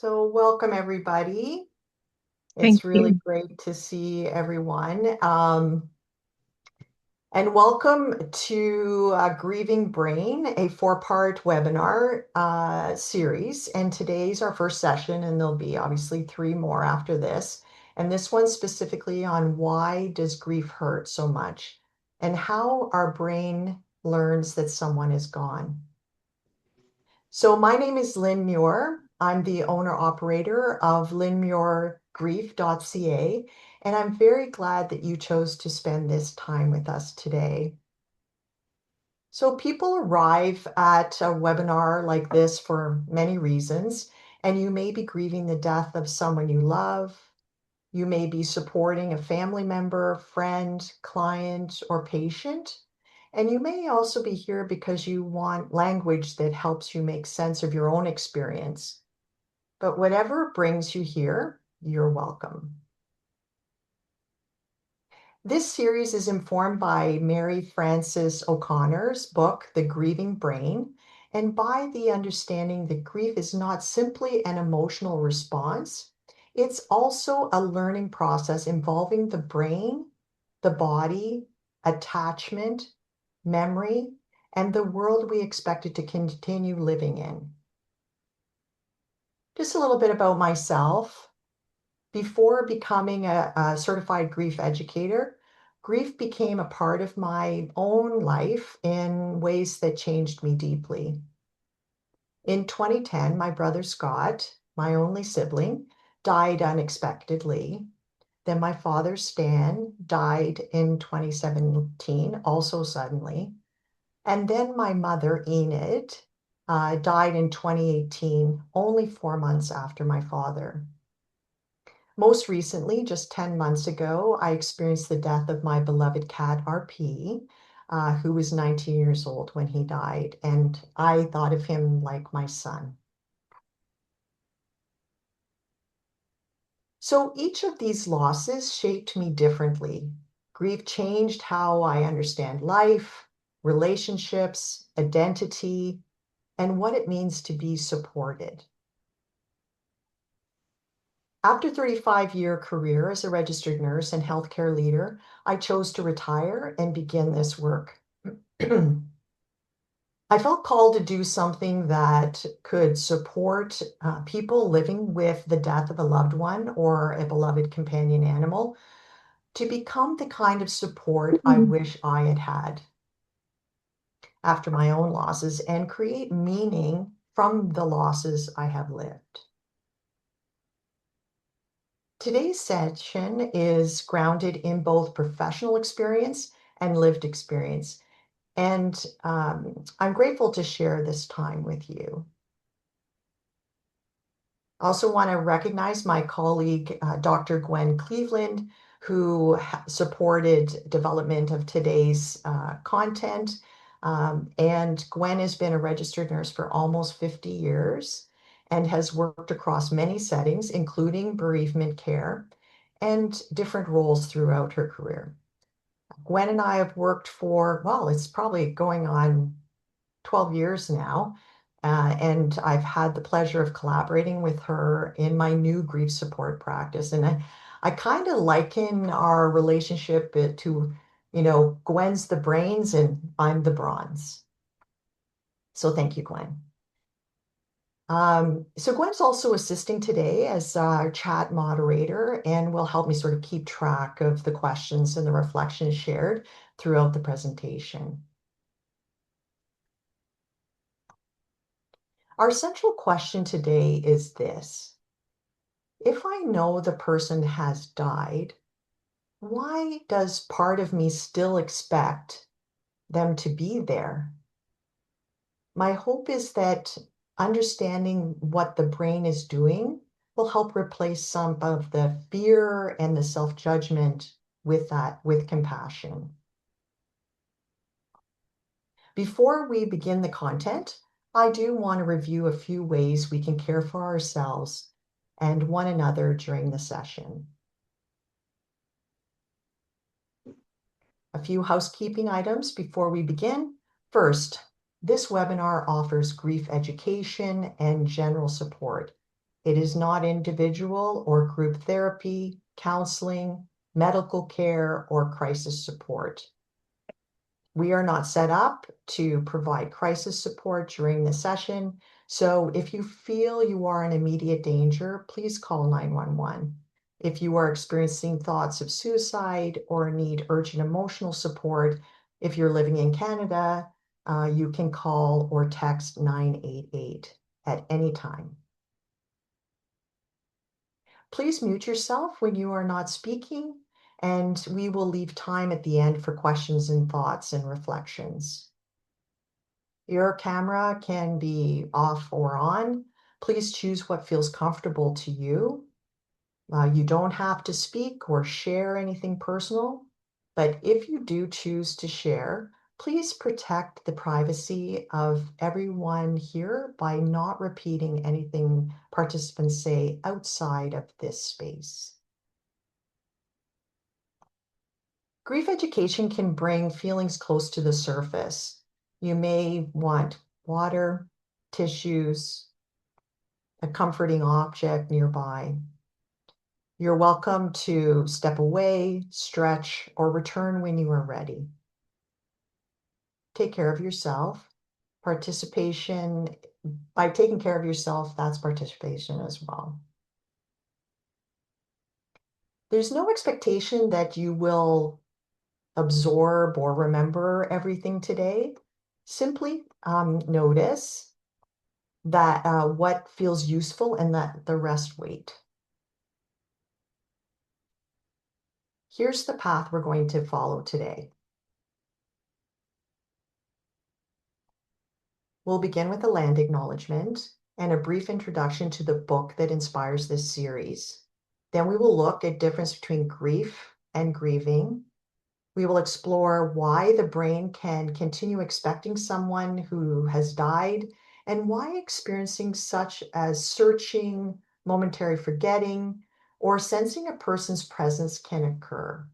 So welcome everybody. Thank It's really you. great to see everyone. And welcome to Grieving Brain, a four-part webinar series. And today's our first session, and there'll be obviously three more after this. And this one's specifically on why does grief hurt so much and how our brain learns that someone is gone. So my name is Lynn Muir. I'm the owner operator of lynnmuirgrief.ca, and I'm very glad that you chose to spend this time with us today. So people arrive at a webinar like this for many reasons, and you may be grieving the death of someone you love. You may be supporting a family member, friend, client, or patient. And you may also be here because you want language that helps you make sense of your own experience. But whatever brings you here, you're welcome. This series is informed by Mary Frances O'Connor's book, The Grieving Brain, and by the understanding that grief is not simply an emotional response, it's also a learning process involving the brain, the body, attachment, memory, and the world we expected to continue living in. Just a little bit about myself. Before becoming a certified grief educator, grief became a part of my own life in ways that changed me deeply. In 2010, my brother Scott, my only sibling, died unexpectedly. Then my father Stan died in 2017, also suddenly. And then my mother Enid died in 2018, only 4 months after my father. Most recently, just 10 months ago, I experienced the death of my beloved cat, RP, who was 19 years old when he died. And I thought of him like my son. So each of these losses shaped me differently. Grief changed how I understand life, relationships, identity, and what it means to be supported. After a 35-year career as a registered nurse and healthcare leader, I chose to retire and begin this work. I felt called to do something that could support people living with the death of a loved one or a beloved companion animal to become the kind of support I Mhm. wish I had had after my own losses and create meaning from the losses I have lived. Today's session is grounded in both professional experience and lived experience. And I'm grateful to share this time with you. I also want to recognize my colleague, Dr. Gwen Cleveland, who supported development of today's content. And Gwen has been a registered nurse for almost 50 years and has worked across many settings, including bereavement care and different roles throughout her career. Gwen and I have worked for, well, it's probably going on 12 years now. And I've had the pleasure of collaborating with her in my new grief support practice. And I kind of liken our relationship to, Gwen's the brains and I'm the bronze. So thank you, Gwen. So Gwen's also assisting today as our chat moderator and will help me sort of keep track of the questions and the reflections shared throughout the presentation. Our central question today is this. If I know the person has died, why does part of me still expect them to be there? My hope is that understanding what the brain is doing will help replace some of the fear and the self-judgment with compassion. Before we begin the content, I do want to review a few ways we can care for ourselves and one another during the session. A few housekeeping items before we begin. First, this webinar offers grief education and general support. It is not individual or group therapy, counseling, medical care, or crisis support. We are not set up to provide crisis support during the session, so if you feel you are in immediate danger, please call 911. If you are experiencing thoughts of suicide or need urgent emotional support, if you're living in Canada, you can call or text 988 at any time. Please mute yourself when you are not speaking, and we will leave time at the end for questions and thoughts and reflections. Your camera can be off or on. Please choose what feels comfortable to you. You don't have to speak or share anything personal, but if you do choose to share, please protect the privacy of everyone here by not repeating anything participants say outside of this space. Grief education can bring feelings close to the surface. You may want water, tissues, a comforting object nearby. You're welcome to step away, stretch, or return when you are ready. Take care of yourself. Participation, by taking care of yourself, that's participation as well. There's no expectation that you will absorb or remember everything today. Simply notice that what feels useful and that the rest wait. Here's the path we're going to follow today. We'll begin with a land acknowledgement and a brief introduction to the book that inspires this series. Then we will look at difference between grief and grieving. We will explore why the brain can continue expecting someone who has died and why experiencing such as searching, momentary forgetting, or sensing a person's presence can occur.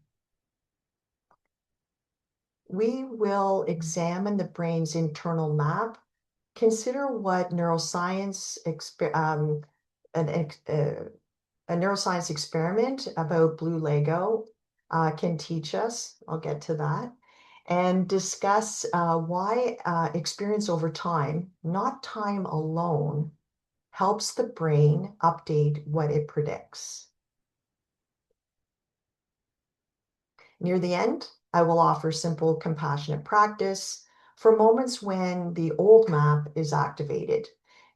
We will examine the brain's internal map, consider what neuroscience a neuroscience experiment about blue Lego can teach us. I'll get to that. And discuss why experience over time, not time alone, helps the brain update what it predicts. Near the end, I will offer simple, compassionate practice for moments when the old map is activated,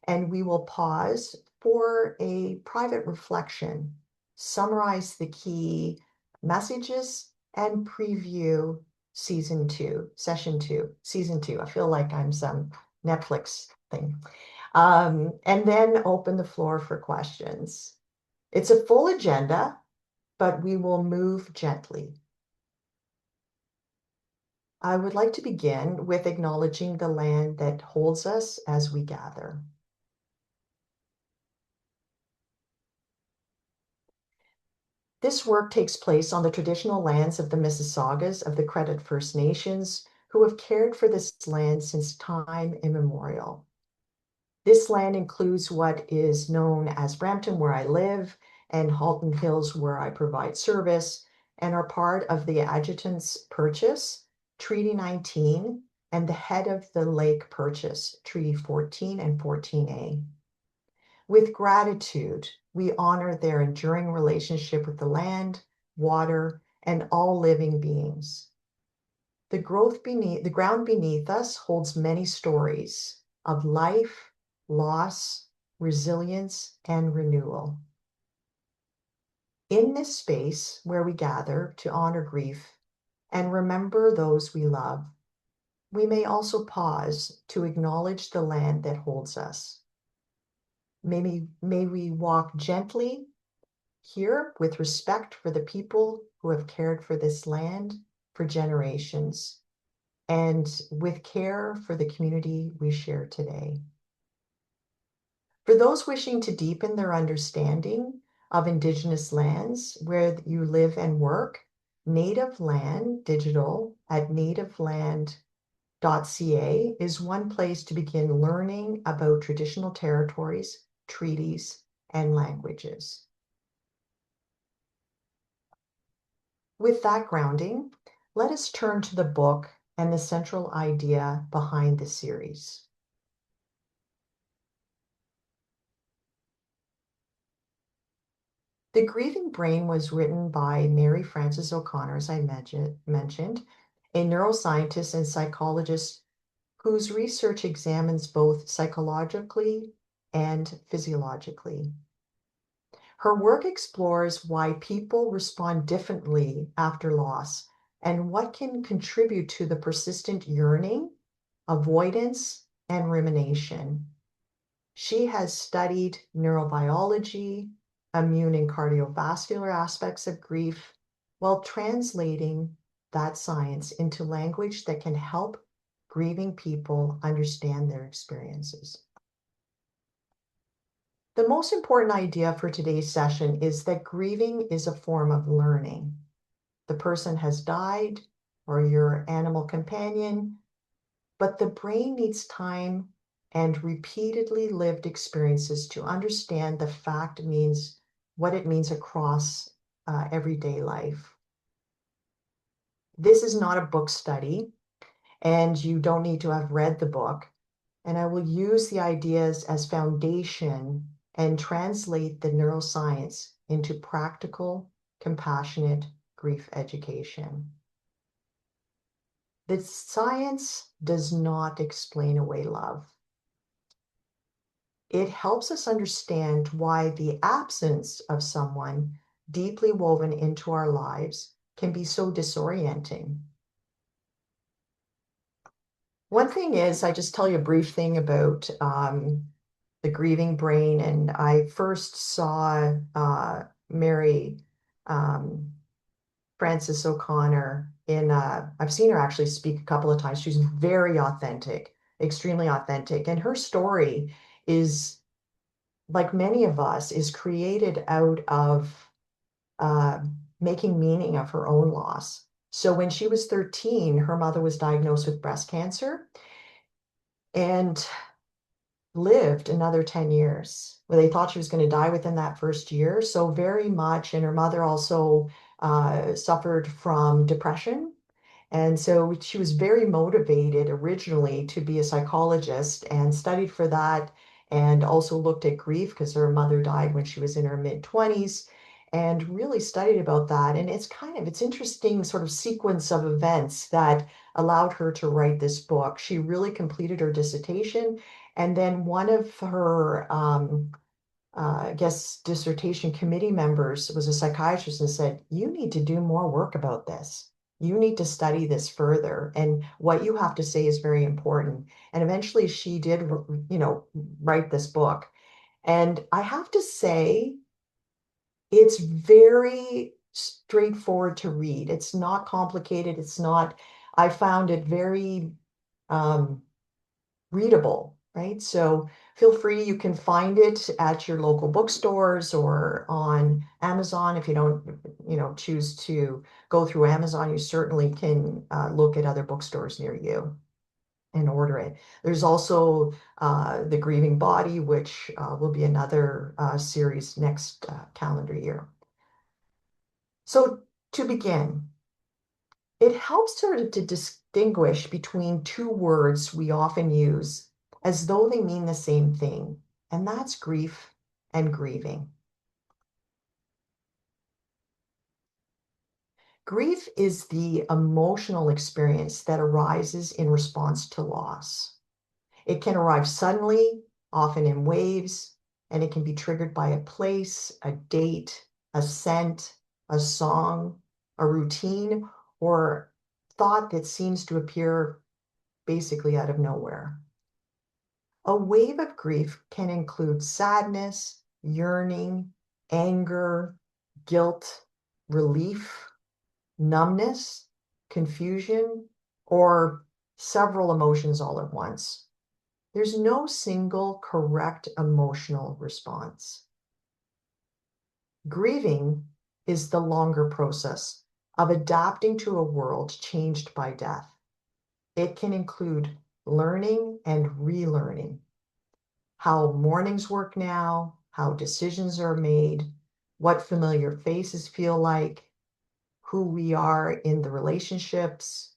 and we will pause for a private reflection, summarize the key messages, and preview season two, session two, season two. I feel like I'm some Netflix thing. And then open the floor for questions. It's a full agenda, but we will move gently. I would like to begin with acknowledging the land that holds us as we gather. This work takes place on the traditional lands of the Mississaugas of the Credit First Nations, who have cared for this land since time immemorial. This land includes what is known as Brampton, where I live, and Halton Hills, where I provide service, and are part of the Adjutant's Purchase, Treaty 19, and the Head of the Lake Purchase, Treaty 14 and 14A. With gratitude, we honor their enduring relationship with the land, water, and all living beings. The ground beneath us holds many stories of life, loss, resilience, and renewal. In this space where we gather to honor grief and remember those we love, we may also pause to acknowledge the land that holds us. May we walk gently here with respect for the people who have cared for this land for generations, and with care for the community we share today. For those wishing to deepen their understanding of Indigenous lands where you live and work, Native Land Digital at nativeland.ca is one place to begin learning about traditional territories, treaties, and languages. With that grounding, let us turn to the book and the central idea behind the series. The Grieving Brain was written by Mary Frances O'Connor, as I mentioned, a neuroscientist and psychologist whose research examines both psychologically and physiologically. Her work explores why people respond differently after loss and what can contribute to the persistent yearning, avoidance, and rumination. She has studied neurobiology, immune and cardiovascular aspects of grief, while translating that science into language that can help grieving people understand their experiences. The most important idea for today's session is that grieving is a form of learning. The person has died, or your animal companion, but the brain needs time and repeatedly lived experiences to understand the fact means what it means across everyday life. This is not a book study, and you don't need to have read the book. And I will use the ideas as foundation and translate the neuroscience into practical, compassionate grief education. The science does not explain away love. It helps us understand why the absence of someone deeply woven into our lives can be so disorienting. One thing is, I just tell you a brief thing about the Grieving Brain, and I first saw Mary Frances O'Connor I've seen her actually speak a couple of times. She's very authentic, extremely authentic, and her story is, like many of us, is created out of uh, making meaning of her own loss. So when she was 13, her mother was diagnosed with breast cancer and lived another 10 years. Well, they thought she was going to die within that first year. So very much, and her mother also suffered from depression. And so she was very motivated originally to be a psychologist and studied for that, and also looked at grief because her mother died when she was in her mid-20s, and really studied about that. And it's interesting sort of sequence of events that allowed her to write this book. She really completed her dissertation, and then one of her I guess, dissertation committee members was a psychiatrist and said, you need to do more work about this. You need to study this further. And what you have to say is very important. And eventually she did, write this book. And I have to say, it's very straightforward to read. It's not complicated. I found it very um, readable, right? So feel free, you can find it at your local bookstores or on Amazon. If you don't, choose to go through Amazon, you certainly can look at other bookstores near you and order it. There's also The Grieving Body, which will be another series next calendar year. So to begin, it helps sort of to distinguish between two words we often use as though they mean the same thing, and that's grief and grieving. Grief is the emotional experience that arises in response to loss. It can arrive suddenly, often in waves, and it can be triggered by a place, a date, a scent, a song, a routine, or thought that seems to appear basically out of nowhere. A wave of grief can include sadness, yearning, anger, guilt, relief, numbness, confusion, or several emotions all at once. There's no single correct emotional response. Grieving is the longer process of adapting to a world changed by death. It can include learning and relearning how mornings work now, how decisions are made, what familiar faces feel like, who we are in the relationships,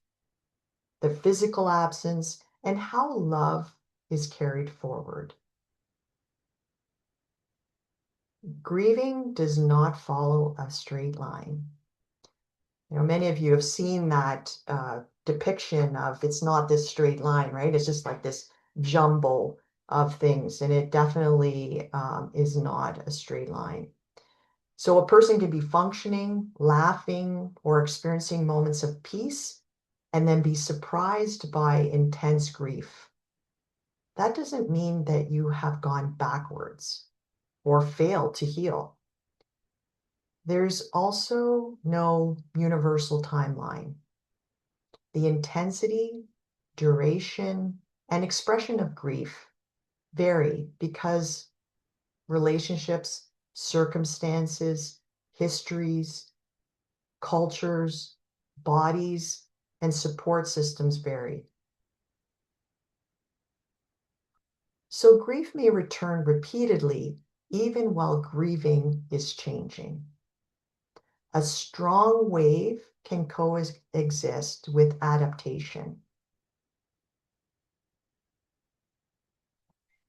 the physical absence, and how love is carried forward. Grieving does not follow a straight line. Many of you have seen that depiction of it's not this straight line, right? It's just like this jumble of things, and it definitely is not a straight line. So a person can be functioning, laughing, or experiencing moments of peace, and then be surprised by intense grief. That doesn't mean that you have gone backwards or failed to heal. There's also no universal timeline. The intensity, duration, and expression of grief vary because relationships, circumstances, histories, cultures, bodies, and support systems vary. So grief may return repeatedly even while grieving is changing. A strong wave can coexist with adaptation.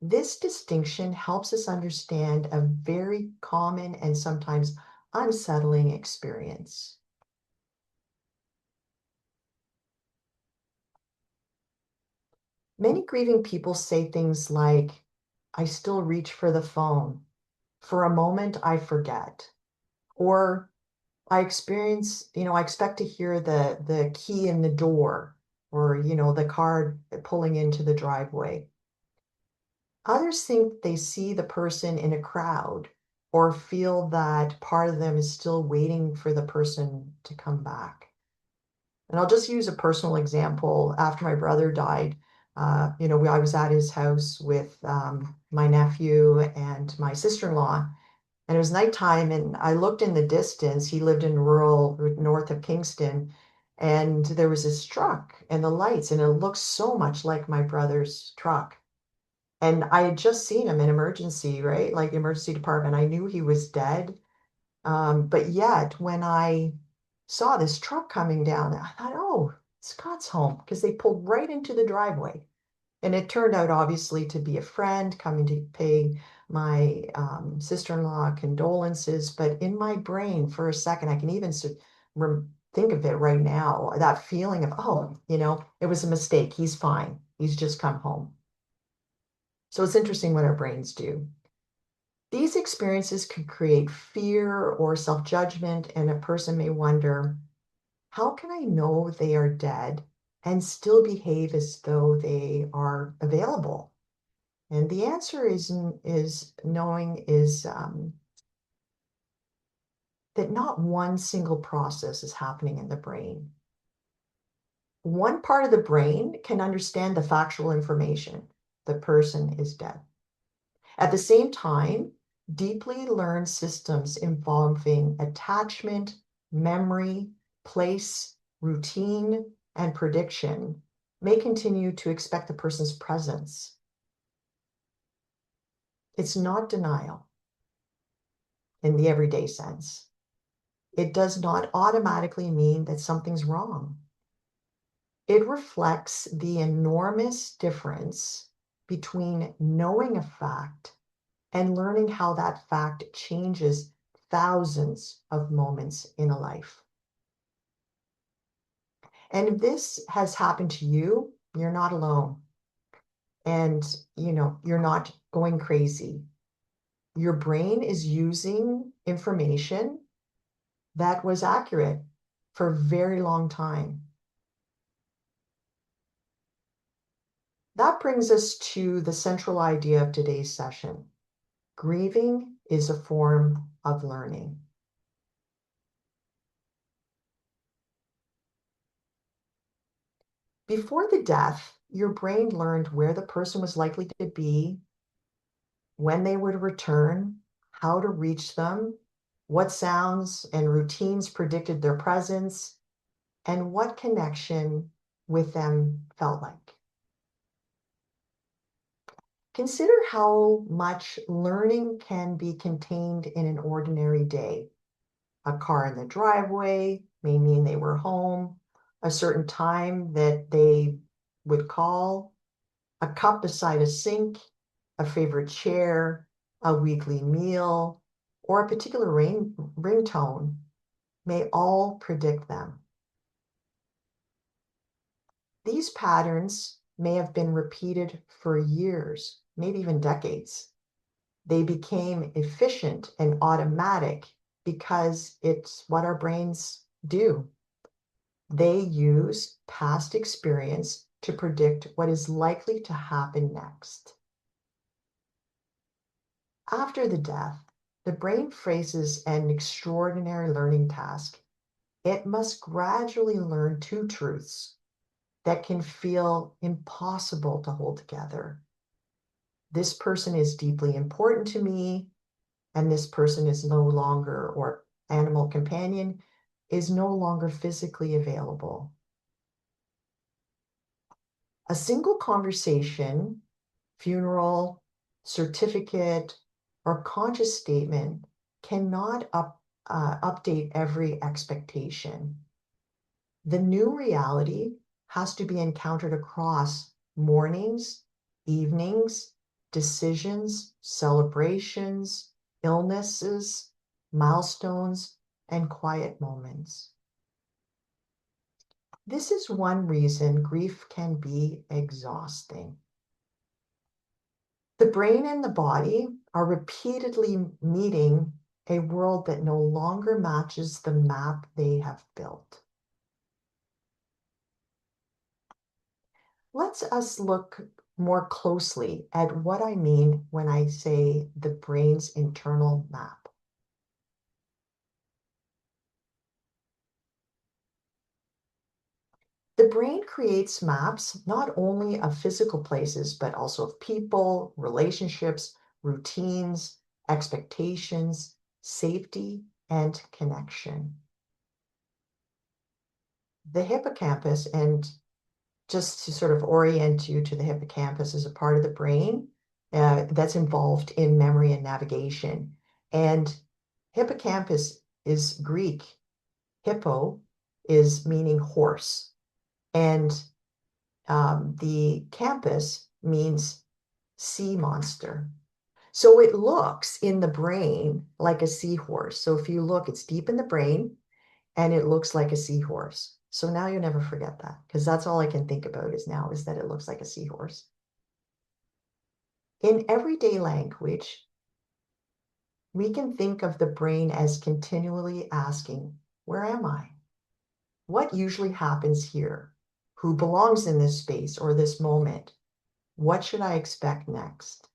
This distinction helps us understand a very common and sometimes unsettling experience. Many grieving people say things like, I still reach for the phone. For a moment, I forget. Or I expect to hear the key in the door or, the car pulling into the driveway. Others think they see the person in a crowd or feel that part of them is still waiting for the person to come back. And I'll just use a personal example. After my brother died, I was at his house with my nephew and my sister-in-law, and it was nighttime, and I looked in the distance. He lived in rural north of Kingston, and there was this truck and the lights, and it looked so much like my brother's truck. And I had just seen him in emergency, right? Like the emergency department. I knew he was dead. But yet, when I saw this truck coming down, I thought, oh, Scott's home, because they pulled right into the driveway. And it turned out, obviously, to be a friend coming to pay my sister-in-law condolences. But in my brain, for a second, I can even think of it right now, that feeling of, oh, it was a mistake. He's fine. He's just come home. So it's interesting what our brains do. These experiences can create fear or self-judgment, and a person may wonder, how can I know they are dead and still behave as though they are available? And the answer is that not one single process is happening in the brain. One part of the brain can understand the factual information. The person is dead. At the same time, deeply learned systems involving attachment, memory, place, routine, and prediction may continue to expect the person's presence. It's not denial in the everyday sense. It does not automatically mean that something's wrong. It reflects the enormous difference between knowing a fact and learning how that fact changes thousands of moments in a life. And if this has happened to you, you're not alone. And, you're not going crazy. Your brain is using information that was accurate for a very long time. That brings us to the central idea of today's session. Grieving is a form of learning. Before the death, your brain learned where the person was likely to be, when they would return, how to reach them, what sounds and routines predicted their presence, and what connection with them felt like. Consider how much learning can be contained in an ordinary day. A car in the driveway may mean they were home, a certain time that they would call, a cup beside a sink, a favorite chair, a weekly meal, or a particular ringtone may all predict them. These patterns may have been repeated for years, maybe even decades. They became efficient and automatic because it's what our brains do. They use past experience to predict what is likely to happen next. After the death, the brain faces an extraordinary learning task. It must gradually learn two truths that can feel impossible to hold together. This person is deeply important to me, and this person is no longer, or animal companion is no longer physically available. A single conversation, funeral, certificate, or conscious statement cannot update every expectation. The new reality has to be encountered across mornings, evenings, decisions, celebrations, illnesses, milestones, and quiet moments. This is one reason grief can be exhausting. The brain and the body are repeatedly meeting a world that no longer matches the map they have built. Let's us look more closely at what I mean when I say the brain's internal map. The brain creates maps not only of physical places, but also of people, relationships, routines, expectations, safety, and connection. The hippocampus, and just to sort of orient you to the hippocampus, is a part of the brain that's involved in memory and navigation. And hippocampus is Greek. Hippo is meaning horse. And the campus means sea monster. So it looks in the brain like a seahorse. So if you look, it's deep in the brain and it looks like a seahorse. So now you'll never forget that, because that's all I can think about is that it looks like a seahorse. In everyday language, we can think of the brain as continually asking, where am I? What usually happens here? Who belongs in this space or this moment? What should I expect next?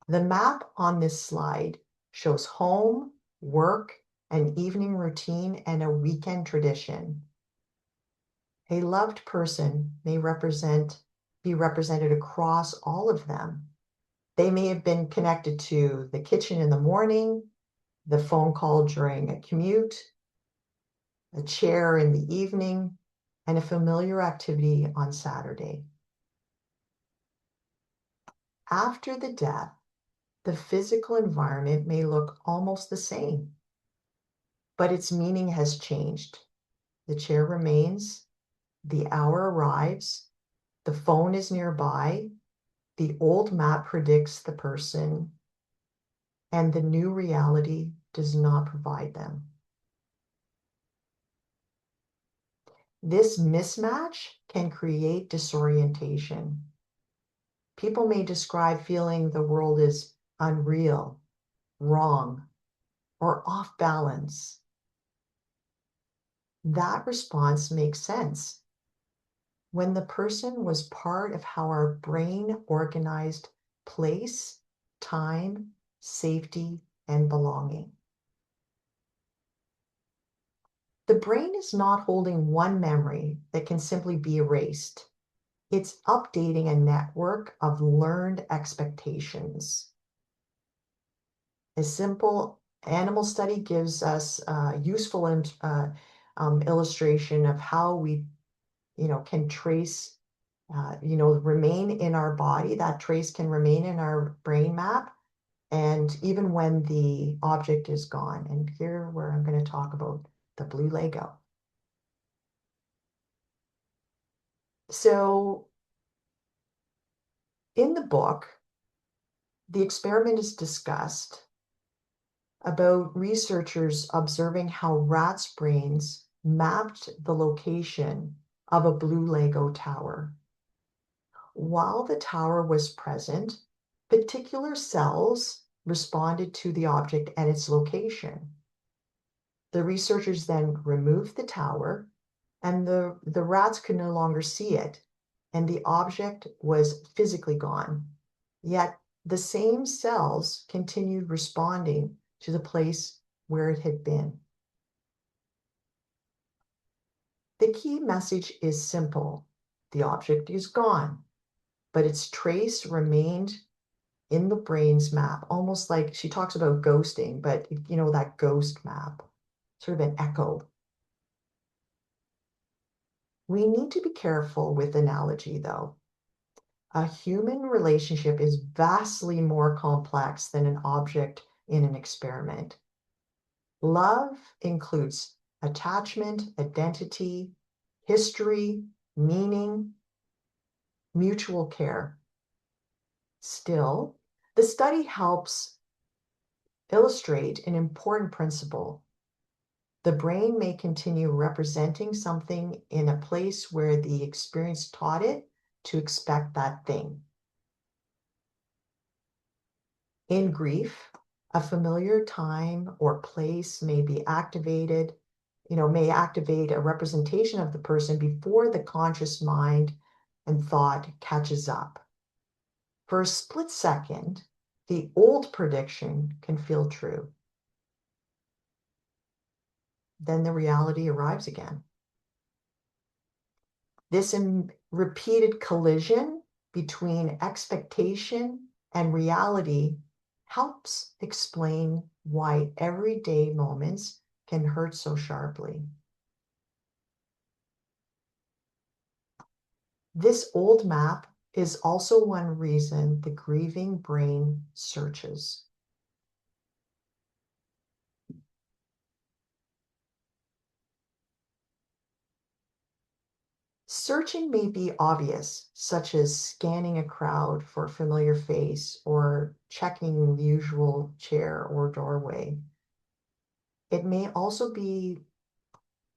The map on this slide shows home, work, an evening routine, and a weekend tradition. A loved person may be represented across all of them. They may have been connected to the kitchen in the morning, the phone call during a commute, a chair in the evening, and a familiar activity on Saturday. After the death, the physical environment may look almost the same, but its meaning has changed. The chair remains, the hour arrives, the phone is nearby, the old map predicts the person, and the new reality does not provide them. This mismatch can create disorientation. People may describe feeling the world is unreal, wrong, or off balance. That response makes sense. When the person was part of how our brain organized place, time, safety, and belonging. The brain is not holding one memory that can simply be erased. It's updating a network of learned expectations. A simple animal study gives us a useful illustration of how we can trace remain in our body. That trace can remain in our brain map, and even when the object is gone. And here where I'm going to talk about the blue Lego. So in the book, the experiment is discussed about researchers observing how rats' brains mapped the location of a blue Lego tower. While the tower was present, particular cells responded to the object and its location. The researchers then removed the tower, and the rats could no longer see it, and the object was physically gone. Yet the same cells continued responding to the place where it had been. The key message is simple. The object is gone, but its trace remained in the brain's map, almost like she talks about ghosting, but that ghost map, sort of an echo. We need to be careful with analogy, though. A human relationship is vastly more complex than an object in an experiment. Love includes attachment, identity, history, meaning, mutual care. Still, the study helps illustrate an important principle. The brain may continue representing something in a place where the experience taught it to expect that thing. In grief, a familiar time or place may be activated, may activate a representation of the person before the conscious mind and thought catches up. For a split second, the old prediction can feel true. Then the reality arrives again. This repeated collision between expectation and reality helps explain why everyday moments can hurt so sharply. This old map is also one reason the grieving brain searches. Searching may be obvious, such as scanning a crowd for a familiar face or checking the usual chair or doorway. It may also be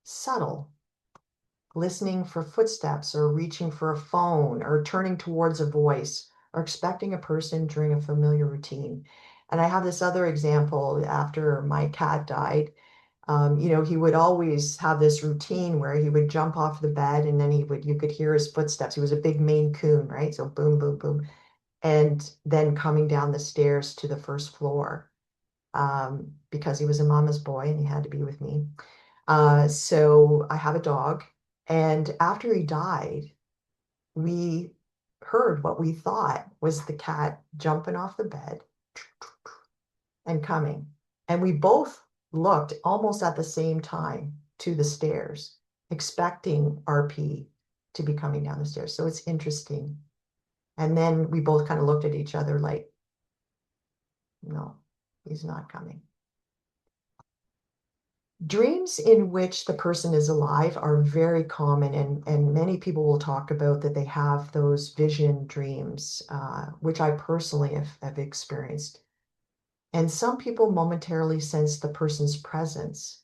subtle, listening for footsteps or reaching for a phone or turning towards a voice or expecting a person during a familiar routine. And I have this other example after my cat died. He would always have this routine where he would jump off the bed and then you could hear his footsteps. He was a big Maine Coon, right? So boom, boom, boom. And then coming down the stairs to the first floor because he was a mama's boy and he had to be with me. So I have a dog. And after he died, we heard what we thought was the cat jumping off the bed and coming. And we both looked almost at the same time to the stairs, expecting RP to be coming down the stairs. So it's interesting. And then we both kind of looked at each other like, no, he's not coming. Dreams in which the person is alive are very common, and many people will talk about that they have those vision dreams, which I personally have experienced. And some people momentarily sense the person's presence.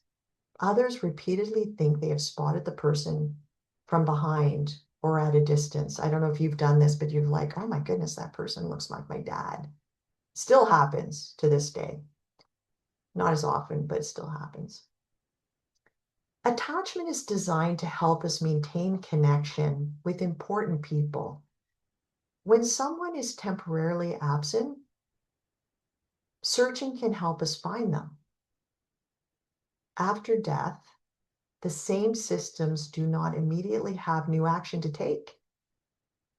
Others repeatedly think they have spotted the person from behind or at a distance. I don't know if you've done this, but you've like, oh my goodness, that person looks like my dad. Still happens to this day. Not as often, but it still happens. Attachment is designed to help us maintain connection with important people. When someone is temporarily absent, searching can help us find them. After death, the same systems do not immediately have new action to take.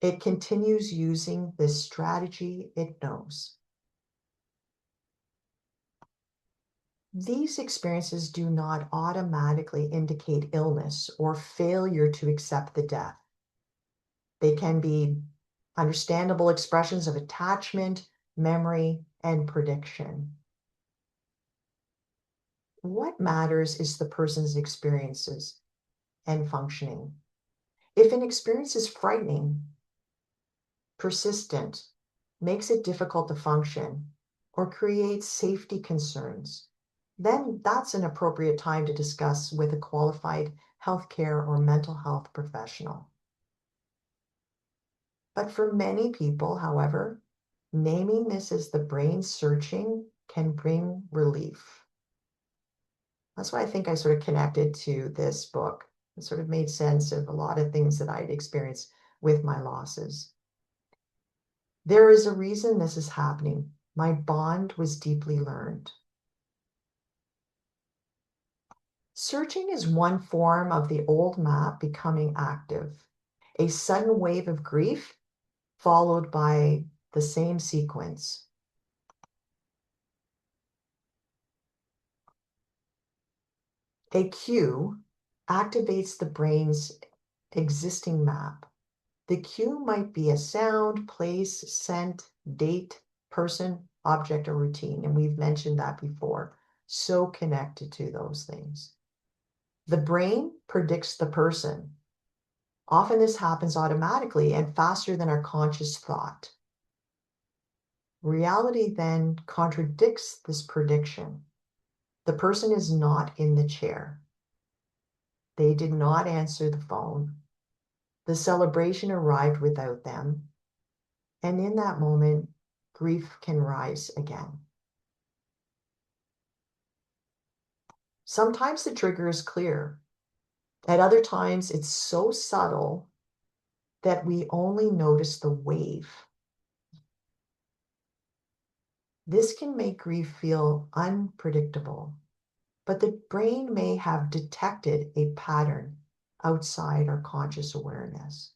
It continues using this strategy it knows. These experiences do not automatically indicate illness or failure to accept the death. They can be understandable expressions of attachment, memory, and prediction. What matters is the person's experiences and functioning. If an experience is frightening, persistent, makes it difficult to function, or creates safety concerns, then that's an appropriate time to discuss with a qualified healthcare or mental health professional. But for many people, however, naming this as the brain searching can bring relief. That's why I think I sort of connected to this book. It sort of made sense of a lot of things that I'd experienced with my losses. There is a reason this is happening. My bond was deeply learned. Searching is one form of the old map becoming active. A sudden wave of grief followed by the same sequence. A cue activates the brain's existing map. The cue might be a sound, place, scent, date, person, object, or routine. And we've mentioned that before. So connected to those things. The brain predicts the person. Often this happens automatically and faster than our conscious thought. Reality then contradicts this prediction. The person is not in the chair. They did not answer the phone. The celebration arrived without them. And in that moment, grief can rise again. Sometimes the trigger is clear. At other times, it's so subtle that we only notice the wave. This can make grief feel unpredictable, but the brain may have detected a pattern outside our conscious awareness.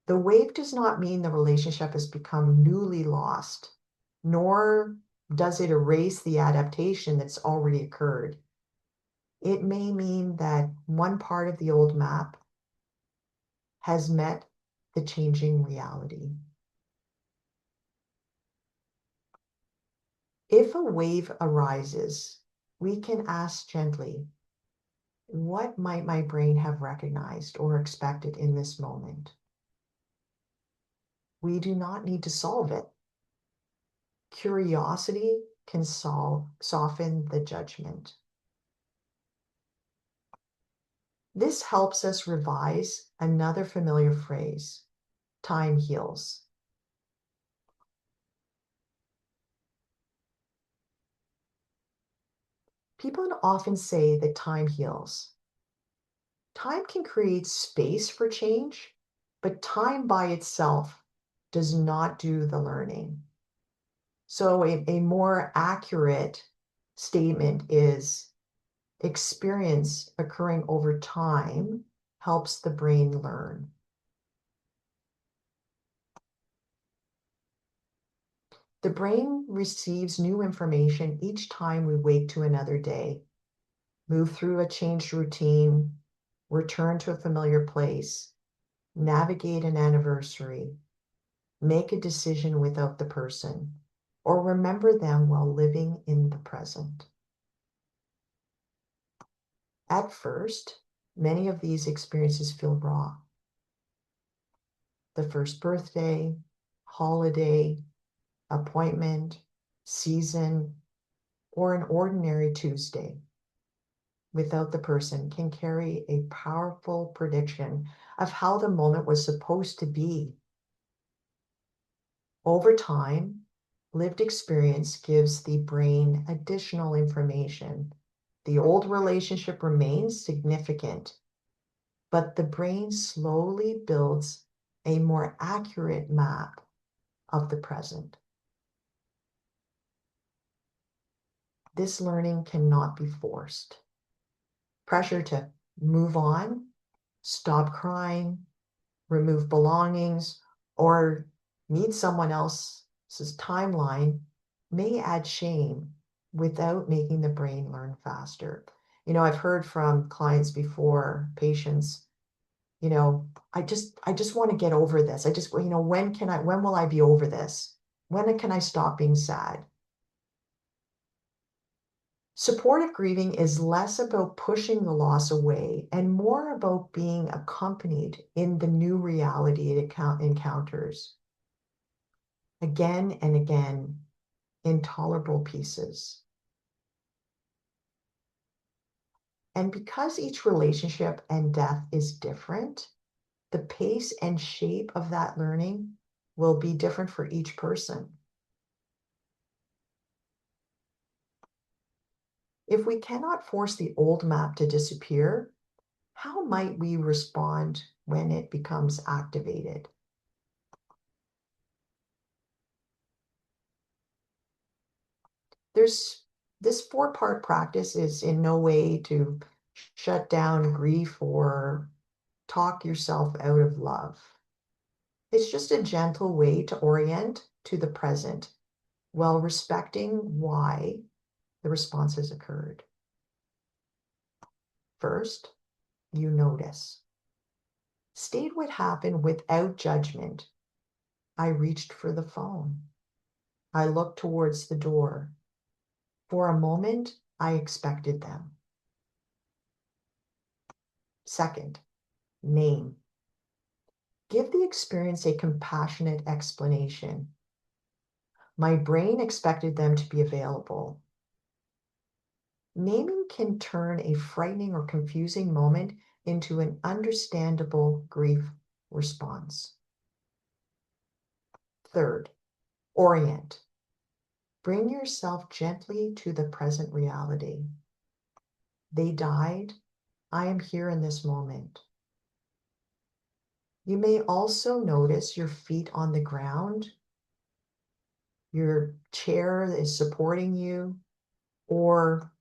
The wave does not mean the relationship has become newly lost, nor does it erase the adaptation that's already occurred. It may mean that one part of the old map has met the changing reality. If a wave arises, we can ask gently, what might my brain have recognized or expected in this moment? We do not need to solve it. Curiosity can soften the judgment. This helps us revise another familiar phrase, time heals. People often say that time heals. Time can create space for change, but time by itself does not do the learning. So a more accurate statement is experience occurring over time helps the brain learn. The brain receives new information each time we wake to another day, move through a changed routine, return to a familiar place, navigate an anniversary, make a decision without the person, or remember them while living in the present. At first, many of these experiences feel raw. The first birthday, holiday, appointment, season, or an ordinary Tuesday without the person can carry a powerful prediction of how the moment was supposed to be. Over time, lived experience gives the brain additional information. The old relationship remains significant, but the brain slowly builds a more accurate map of the present. This learning cannot be forced. Pressure to move on, stop crying, remove belongings, or meet someone else's timeline may add shame without making the brain learn faster. I've heard from clients before, patients, I just want to get over this. When will I be over this? When can I stop being sad? Supportive grieving is less about pushing the loss away and more about being accompanied in the new reality it encounters again and again in tolerable pieces. And because each relationship and death is different, the pace and shape of that learning will be different for each person. If we cannot force the old map to disappear, how might we respond when it becomes activated? There's this four-part practice is in no way to shut down grief or talk yourself out of love. It's just a gentle way to orient to the present while respecting why the response has occurred. First, you notice. State what happened without judgment. I reached for the phone. I looked towards the door. For a moment, I expected them. Second, name. Give the experience a compassionate explanation. My brain expected them to be available. Naming can turn a frightening or confusing moment into an understandable grief response. Third, orient. Bring yourself gently to the present reality. They died. I am here in this moment. You may also notice your feet on the ground, your chair is supporting you, or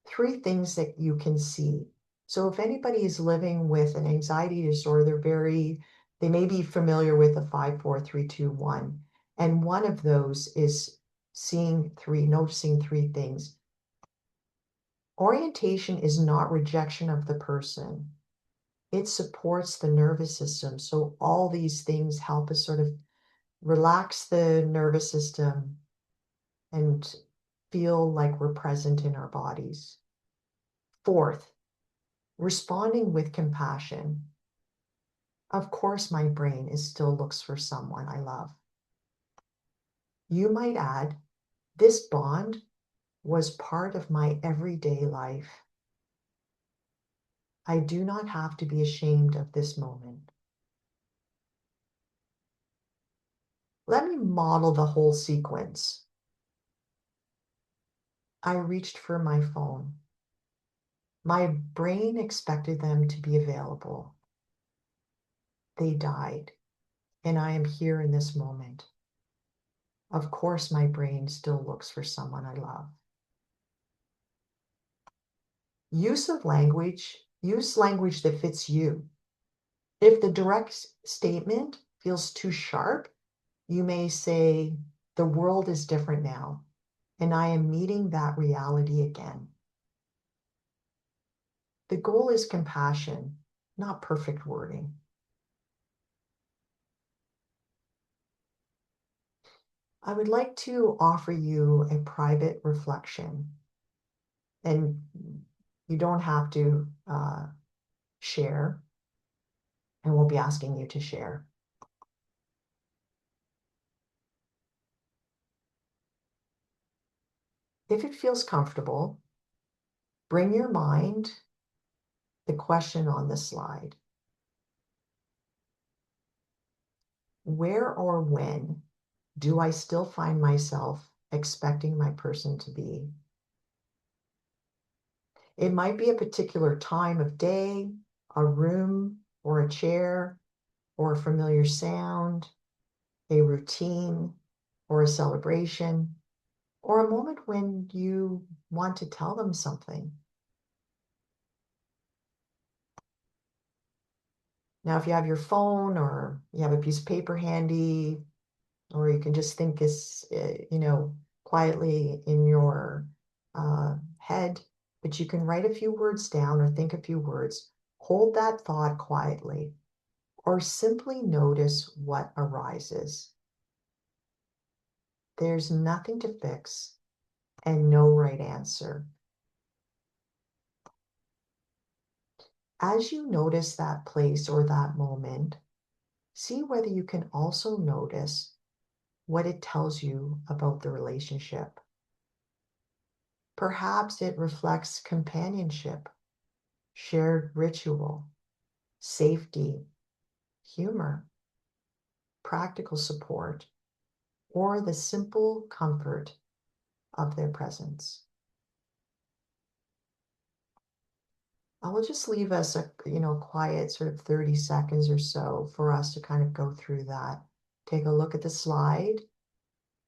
three things that you can see. So if anybody is living with an anxiety disorder, they may be familiar with a 5, 4, 3, 2, 1. And one of those is noticing three things. Orientation is not rejection of the person. It supports the nervous system. So all these things help us sort of relax the nervous system and feel like we're present in our bodies. Fourth, responding with compassion. Of course, my brain still looks for someone I love. You might add, this bond was part of my everyday life. I do not have to be ashamed of this moment. Let me model the whole sequence. I reached for my phone. My brain expected them to be available. They died, and I am here in this moment. Of course, my brain still looks for someone I love. Use language that fits you. If the direct statement feels too sharp, you may say, the world is different now, and I am meeting that reality again. The goal is compassion, not perfect wording. I would like to offer you a private reflection, and you don't have to share, and we'll be asking you to share. If it feels comfortable, bring your mind the question on the slide. Where or when do I still find myself expecting my person to be? It might be a particular time of day, a room or a chair, or a familiar sound, a routine or a celebration, or a moment when you want to tell them something. Now, if you have your phone or you have a piece of paper handy, or you can just think this, quietly in your head, but you can write a few words down or think a few words. Hold that thought quietly. or simply notice what arises. There's nothing to fix and no right answer. As you notice that place or that moment, see whether you can also notice what it tells you about the relationship. Perhaps it reflects companionship, shared ritual, safety, humor, practical support, or the simple comfort of their presence. I will just leave us a quiet sort of 30 seconds or so for us to kind of go through that. Take a look at the slide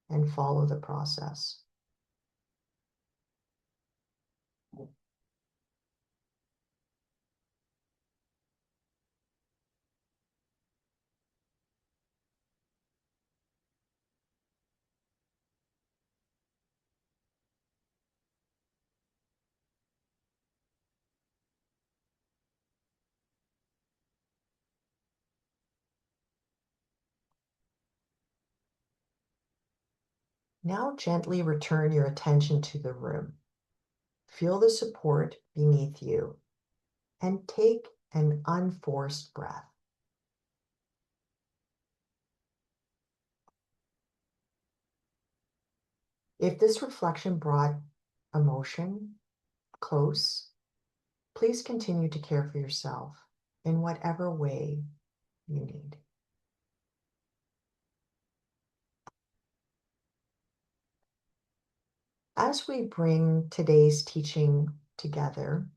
and follow the process. Now gently return your attention to the room. Feel the support beneath you and take an unforced breath. If this reflection brought emotion close, please continue to care for yourself in whatever way you need. As we bring today's teaching together,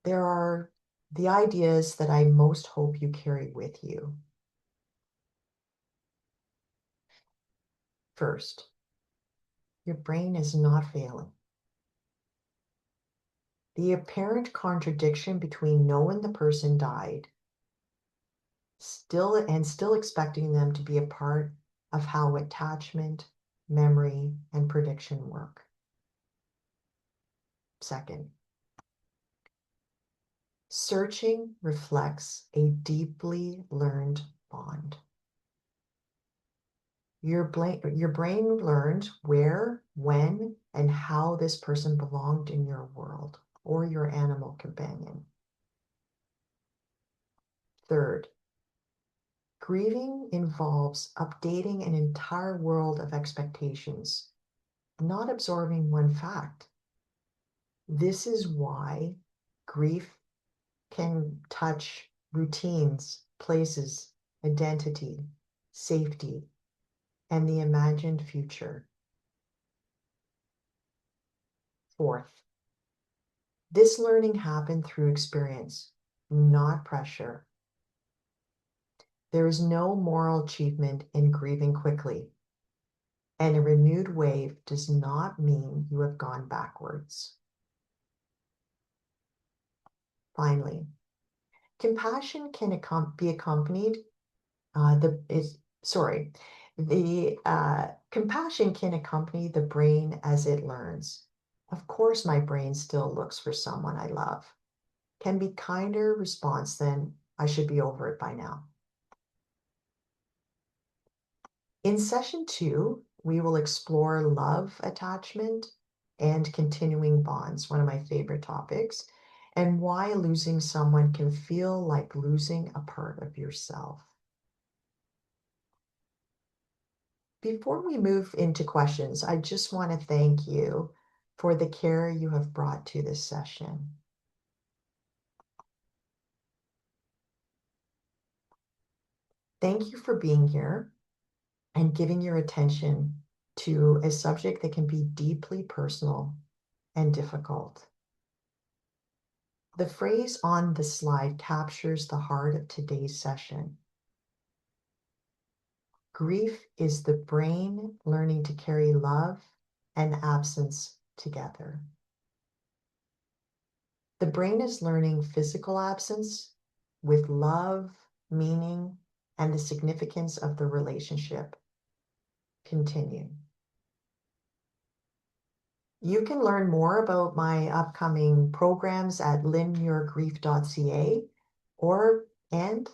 there are the ideas that I most hope you carry with you. First, your brain is not failing. The apparent contradiction between knowing the person died still expecting them to be a part of how attachment, memory, and prediction work. Second, searching reflects a deeply learned bond. Your brain learned where, when, and how this person belonged in your world or your animal companion. Third, grieving involves updating an entire world of expectations, not absorbing one fact. This is why grief can touch routines, places, identity, safety, and the imagined future. Fourth, this learning happened through experience, not pressure. There is no moral achievement in grieving quickly, and a renewed wave does not mean you have gone backwards. Finally, compassion can be accompanied compassion can accompany the brain as it learns. Of course, my brain still looks for someone I love. Can be kinder response than I should be over it by now. In session 2, we will explore love attachment and continuing bonds, one of my favorite topics, and why losing someone can feel like losing a part of yourself. Before we move into questions, I just want to thank you for the care you have brought to this session. Thank you for being here and giving your attention to a subject that can be deeply personal and difficult. The phrase on the slide captures the heart of today's session. Grief is the brain learning to carry love and absence together. The brain is learning physical absence with love, meaning, and the significance of the relationship. Continue. You can learn more about my upcoming programs at linmuirgrief.ca, or and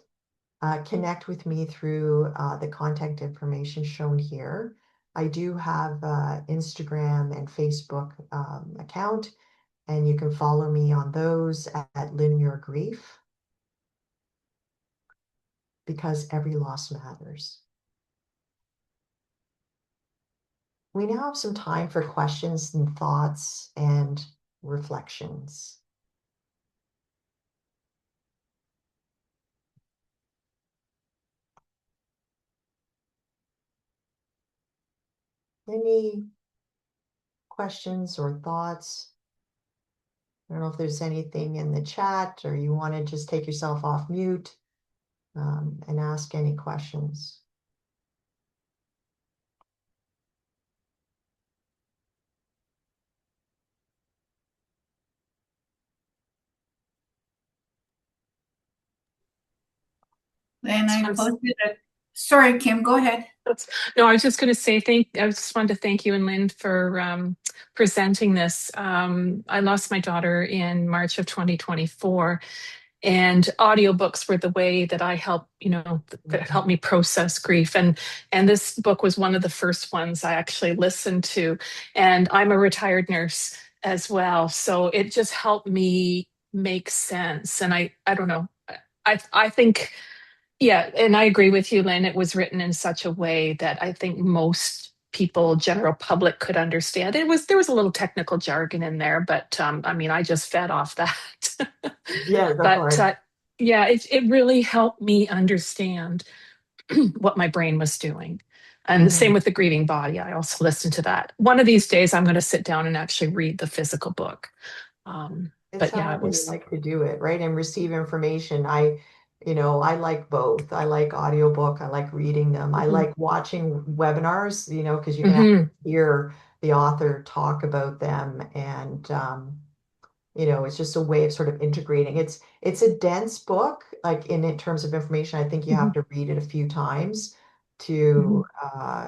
connect with me through the contact information shown here. I do have Instagram and Facebook account, and you can follow me on those at Linear Grief, because every loss matters. We now have some time for questions and thoughts and reflections. Any questions or thoughts? I don't know if there's anything in the chat, or you want to just take yourself off mute and ask any questions. And I posted it. Sorry, Kim, go ahead. No, I was just going to say I just wanted to thank you and Lynn for presenting this. I lost my daughter in March of 2024, and audiobooks were the way that I help, that helped me process grief. And this book was one of the first ones I actually listened to. And I'm a retired nurse as well, so it just helped me make sense. And I don't know. I think, yeah, and I agree with you, Lynn. It was written in such a way that I think most people, general public, could understand. There was a little technical jargon in there, but I mean, I just fed off that. Yeah, go for But it. yeah, it really helped me understand what my brain was doing. And the same with the grieving body. I also listened to that. One of these days, I'm going to sit down and actually read the physical book. It's But yeah, it however you was. like to do it, right? And receive information. I like both. I like audiobook. I like reading them. I Mhm. like watching webinars, because you can actually Mhm. hear the author talk about them. And it's just a way of sort of integrating. It's a dense book, like in terms of information. I think you have Mhm. to read it a few times Mhm.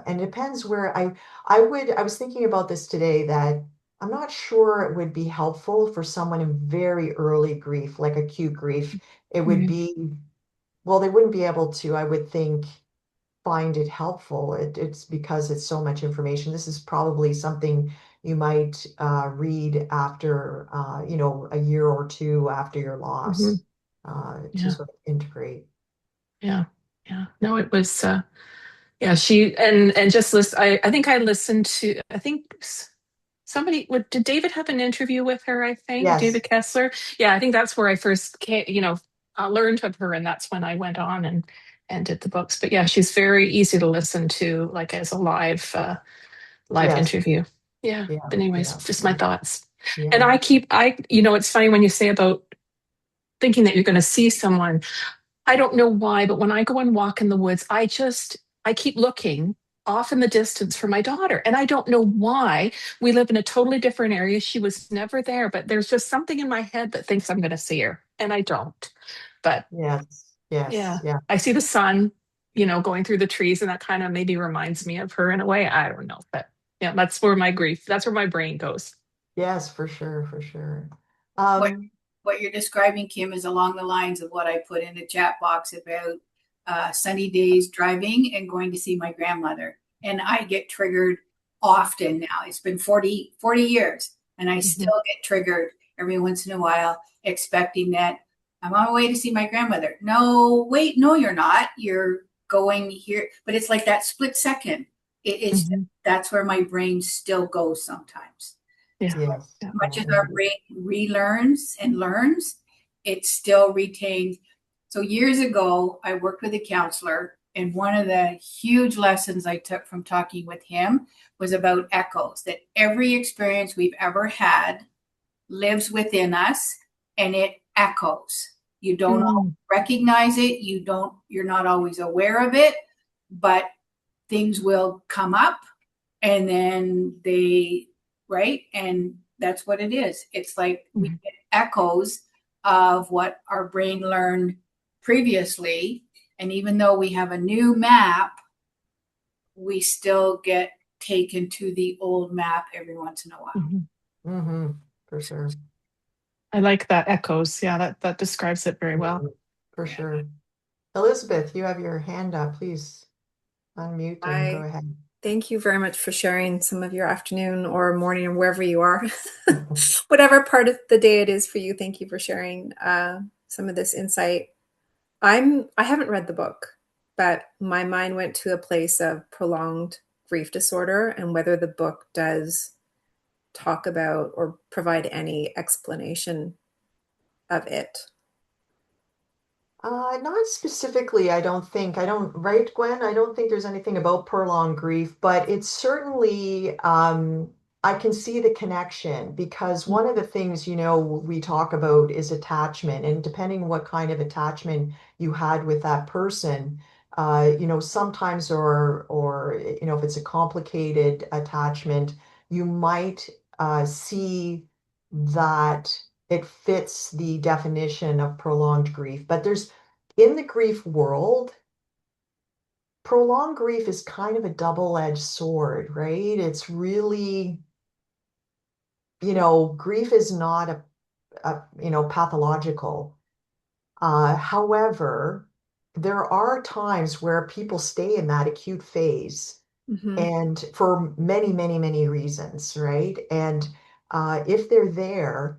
and it depends where I was thinking about this today, that I'm not sure it would be helpful for someone in very early grief, like acute grief. It would Mhm. be, well, they wouldn't be able to, I would think, find it helpful. It's because it's so much information. This is probably something you might read after, a year or two after your loss, Mhm. to Yeah. sort of integrate. Yeah. Yeah. No, it was. Yeah, she and just list. I think I listened to. I think somebody. What did David have an interview with her? I think Yes, David Kessler. Yeah, I think that's where I first came. Learned of her, and that's when I went on and did the books. But yeah, she's very easy to listen to, like as a live yes, interview. Yeah. yeah, But anyways, yeah, just my yeah, thoughts. And yeah, it's funny when you say about thinking that you're going to see someone. I don't know why, but when I go and walk in the woods, I keep looking off in the distance for my daughter. And I don't know why. We live in a totally different area. She was never there, but there's just something in my head that thinks I'm going to see her, and I don't. But yes, yes, yeah, yeah. I see the sun, going through the trees, and that kind of maybe reminds me of her in a way. I don't know, but yeah, that's where my brain goes. Yes, for sure, for sure. What Um, what you're describing, Kim, is along the lines of what I put in the chat box about sunny days driving and going to see my grandmother. And I get triggered often now. It's been 40 years, and I Mhm. still get triggered every once in a while, expecting that I'm on my way to see my grandmother. No, wait, no, you're not. You're going here. But it's like that split second. It's Mhm. that's where my brain still goes sometimes. Yeah. yes, Yeah. Much yeah, as our indeed. brain relearns and learns, it still retains. So years ago, I worked with a counselor, and one of the huge lessons I took from talking with him was about echoes, that every experience we've ever had lives within us and it echoes. You don't Mm. recognize it, you're not always aware of it, but things will come up and then right? And that's what it is. It's like we Mhm. get echoes of what our brain learned previously. And even though we have a new map, we still get taken to the old map every once in a while. Mhm. Mm-hmm, for sure. I like that echoes. Yeah, that describes it very well. Mhm, for Yeah. sure. Elizabeth, you have your hand up. Please unmute and go I ahead. thank you very much for sharing some of your afternoon or morning or wherever you are, whatever part of the day it is for you. Thank you for sharing some of this insight. I haven't read the book, but my mind went to a place of prolonged grief disorder and whether the book does talk about or provide any explanation of it. Not specifically, I don't think. I don't, right, Gwen? I don't think there's anything about prolonged grief, but it's certainly, I can see the connection because one of the things, we talk about is attachment. And depending what kind of attachment you had with that person, sometimes if it's a complicated attachment, you might see that it fits the definition of prolonged grief. But in the grief world, prolonged grief is kind of a double-edged sword, right? It's really, grief is not pathological. However, there are times where people stay in that acute phase Mm-hmm. and for many, many, many reasons, right? And if they're there,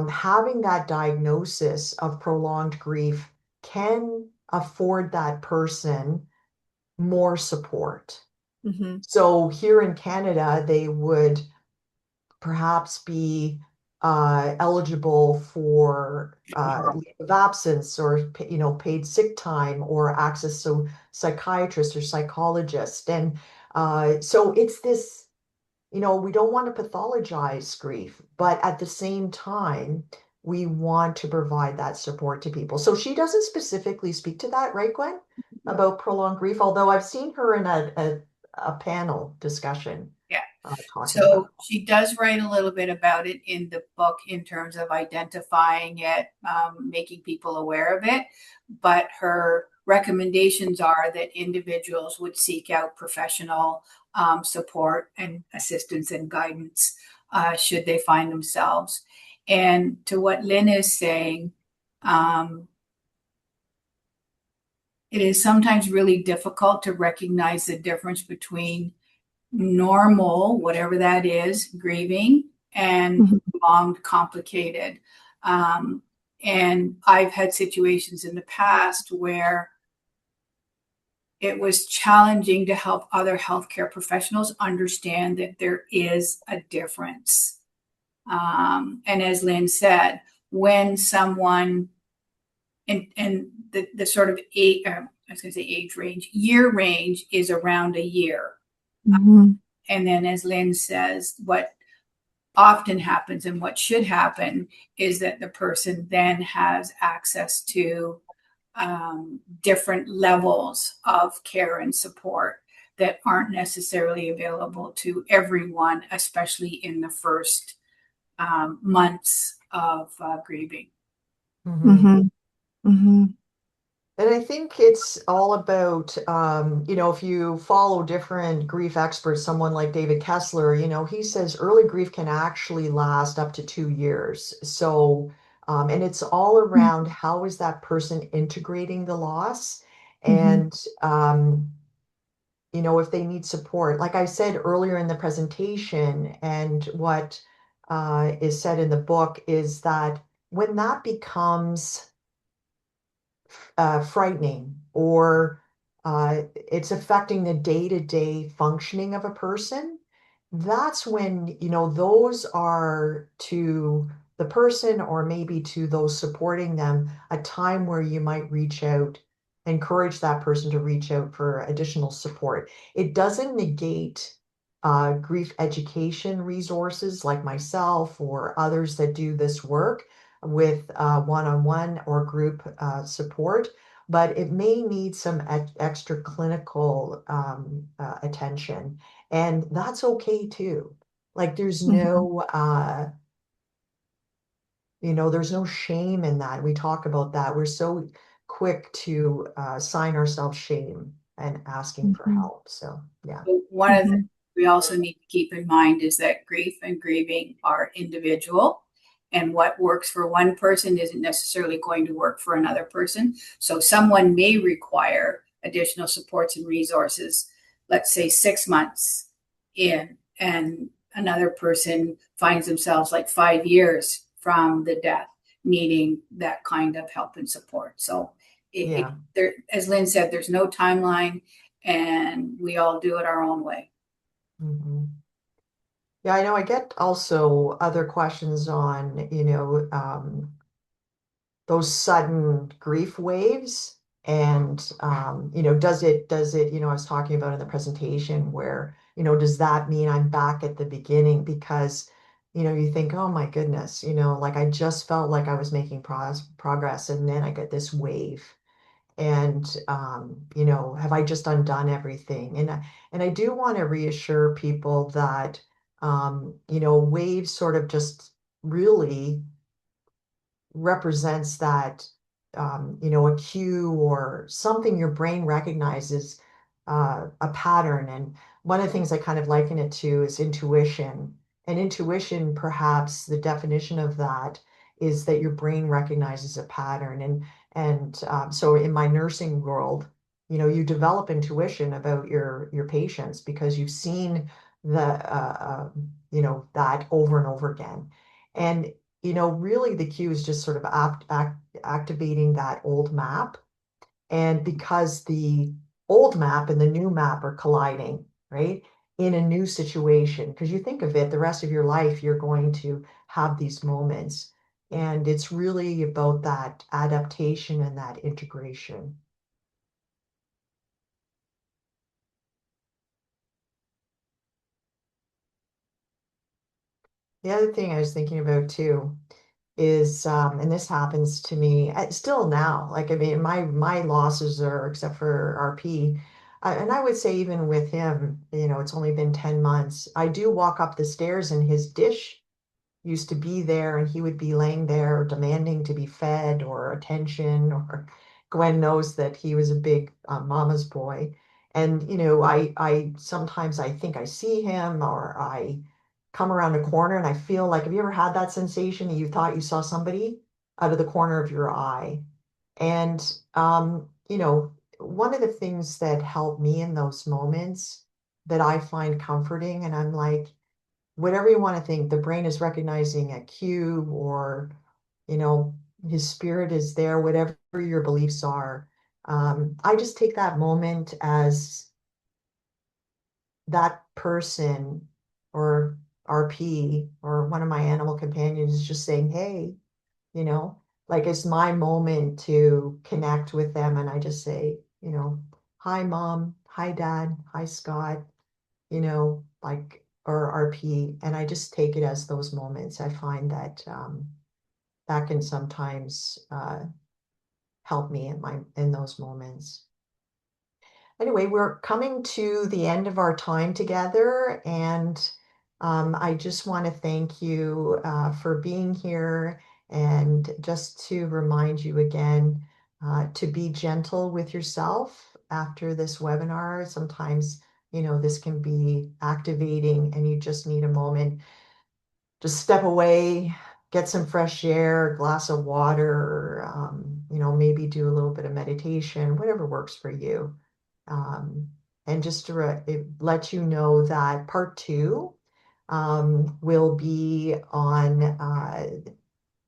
having that diagnosis of prolonged grief can afford that person more support. Mm-hmm. So here in Canada, they would perhaps be eligible for leave of absence or paid sick time or access to psychiatrist or psychologist. And so it's this, we don't want to pathologize grief, but at the same time, we want to provide that support to people. So she doesn't specifically speak to that, right, Gwen, about prolonged grief, although I've seen her in a panel discussion Yeah. talking about So she does write a little bit about it in the book in terms of identifying it, making people aware of it. But her recommendations are that individuals would seek out professional support and assistance and guidance should they find themselves. And to what Lynn is saying, um, it is sometimes really difficult to recognize the difference between normal, whatever that is, grieving, and Mm-hmm. prolonged, complicated. And I've had situations in the past where it was challenging to help other healthcare professionals understand that there is a difference. And as Lynn said, when someone, and the sort of age, I was going to say age range, year range is around a year. Mm-hmm. And then, as Lynn says, what often happens and what should happen is that the person then has access to different levels of care and support that aren't necessarily available to everyone, especially in the first months of grieving. Mhm. Mm-hmm. Mm-hmm. And I think it's all about, if you follow different grief experts, someone like David Kessler, he says early grief can actually last up to 2 years. So, and it's all around how is that person integrating the loss Mm-hmm. and, if they need support. Like I said earlier in the presentation, and what is said in the book is that when that becomes frightening or it's affecting the day-to-day functioning of a person, that's when, those are to the person or maybe to those supporting them, a time where you might reach out, encourage that person to reach out for additional support. It doesn't negate grief education resources like myself or others that do this work with one-on-one or group support, but it may need some extra clinical attention, and that's okay too. Like Mm-hmm. there's no shame in that. We talk about that. We're so quick to assign ourselves shame and asking for Mm-hmm. help. So yeah. So one of the things we also need to keep in mind is that grief and grieving are individual. and what works for one person isn't necessarily going to work for another person. So someone may require additional supports and resources, let's say 6 months in, and another person finds themselves like 5 years from the death, needing that kind of help and support. So Yeah. there, as Lynn said, there's no timeline, and we all do it our own way. Yeah, I know I get also other questions on, those sudden grief waves. And, I was talking about in the presentation where, does that mean I'm back at the beginning? Because, you think, oh my goodness, like I just felt like I was making progress, and then I get this wave. And, have I just undone everything? And I do want to reassure people that, waves sort of just really represents that, a cue or something your brain recognizes, a pattern. And one of the things I kind of liken it to is intuition. And intuition, perhaps the definition of that is that your brain recognizes a pattern. So in my nursing world, you develop intuition about your patients because you've seen that over and over again. And really the cue is just sort of activating that old map. And because the old map and the new map are colliding, right, in a new situation, because you think of it, the rest of your life, you're going to have these moments. And it's really about that adaptation and that integration. The other thing I was thinking about too is, and this happens to me still now. Like, I mean, my losses are, except for RP, and I would say even with him, it's only been 10 months. I do walk up the stairs and his dish used to be there, and he would be laying there demanding to be fed or attention. Or Gwen knows that he was a big mama's boy. And I sometimes I think I see him, or I come around a corner and I feel like, have you ever had that sensation that you thought you saw somebody out of the corner of your eye? And one of the things that help me in those moments that I find comforting, and I'm like, whatever you want to think, the brain is recognizing a cue, or, you know, his spirit is there, whatever your beliefs are. I just take that moment as that person or RP or one of my animal companions is just saying, hey, you know, like it's my moment to connect with them. And I just say, hi, mom, hi, dad, hi, Scott, like, or RP. And I just take it as those moments. I find that that can sometimes help me in those moments. Anyway, we're coming to the end of our time together, and I just want to thank you for being here, and just to remind you again to be gentle with yourself after this webinar. Sometimes, this can be activating, and you just need a moment. Just step away, get some fresh air, a glass of water, maybe do a little bit of meditation, whatever works for you. Um, and just to let you know that part two will be on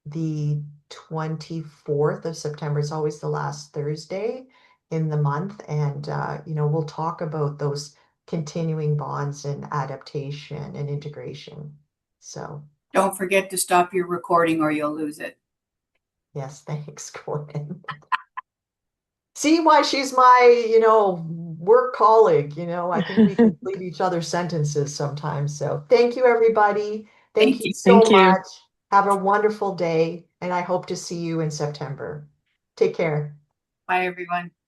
the 24th of September. It's always the last Thursday in the month. And, we'll talk about those continuing bonds and adaptation and integration. So, Don't forget to stop your recording or you'll lose it. yes, thanks, Gordon. See why she's my, work colleague. I think we complete each other's sentences sometimes. So thank you, everybody. Thank Thank you you. so Thank you. much. Have a wonderful day, and I hope to see you in September. Take care. Bye, everyone.